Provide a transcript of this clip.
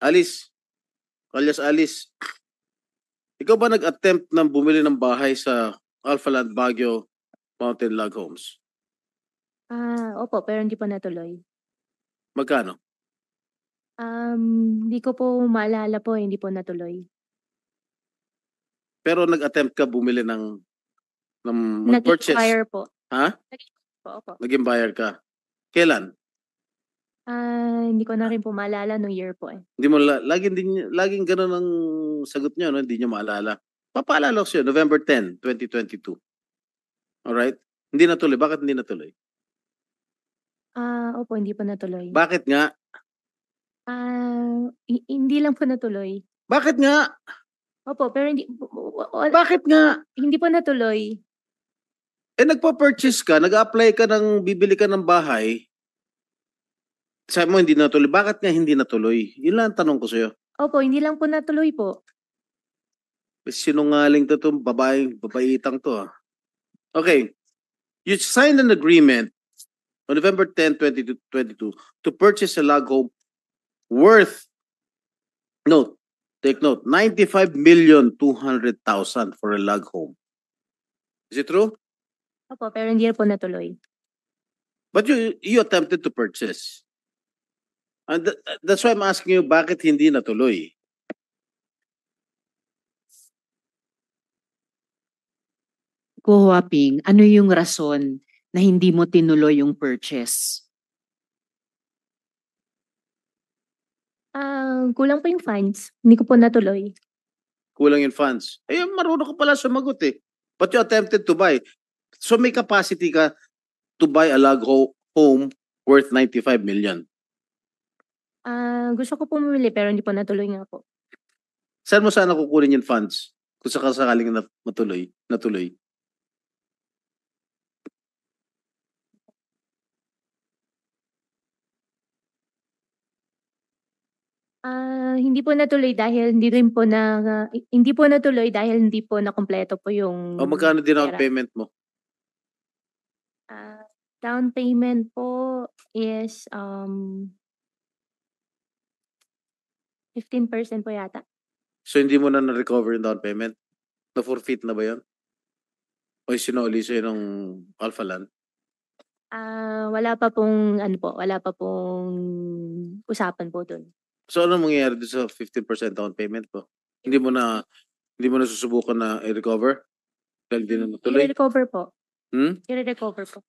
Alice, alias Alice, ikaw ba nag-attempt na bumili ng bahay sa Alpha Land Baguio Mountain Log Homes? Opo, pero hindi po natuloy. Magkano? Hindi ko po maalala po, hindi po natuloy. Pero nag-attempt ka bumili ng Naging mag-purchase? buyer po. Ha? Naging po, opo. Naging buyer ka? Kailan? Hindi ko na rin po maalala nung year po eh. Hindi mo laging ganun ang sagot niyo, no? Hindi niyo maalala. Papaalala ko sa'yo, November 10, 2022. Alright? Hindi natuloy. Bakit hindi natuloy? Opo, hindi po natuloy. Bakit nga? Hindi lang po natuloy. Bakit nga? Opo, pero Bakit nga? hindi po natuloy. Eh, nagpa-purchase ka, nag-apply ka ng bibili ka ng bahay, sabi mo hindi natuloy. Bakit nga hindi natuloy? Yun lang ang tanong ko sa'yo. Opo, hindi lang po natuloy po. Sinungaling to itong babaitang to. Okay. You signed an agreement on November 10, 2022 to purchase a log home worth, take note, 95,200,000 for a log home. Is it true? Opo, pero hindi po natuloy. But you attempted to purchase. And that's why I'm asking you, bakit hindi natuloy? Ko Huaping, ano yung rason na hindi mo tinuloy yung purchase? Kulang po yung funds. Hindi ko po natuloy. Kulang yung funds. Eh, marunong ka pala sumagot eh. But you attempted to buy. So may capacity ka to buy a log home worth 95 million. Gusto ko po bumili pero hindi po natuloy nga po. Saan mo sana kukunin yung funds? Kung sakaling natuloy. Hindi po natuloy dahil hindi po natuloy dahil hindi po nakumpleto po yung O magkano din ang pera. payment mo? Down payment po is 15% po yata. So hindi mo na na-recover yung down payment? Na-forfeit na ba yun? O sinuli sa'yo ng Alpha Land? Wala pa pong usapan po dun. So ano mangyayari doon sa 15% down payment mo? Hindi mo na susubukan na i-recover? Dahil hindi na natuloy? I-recover po. Hmm? I-recover po.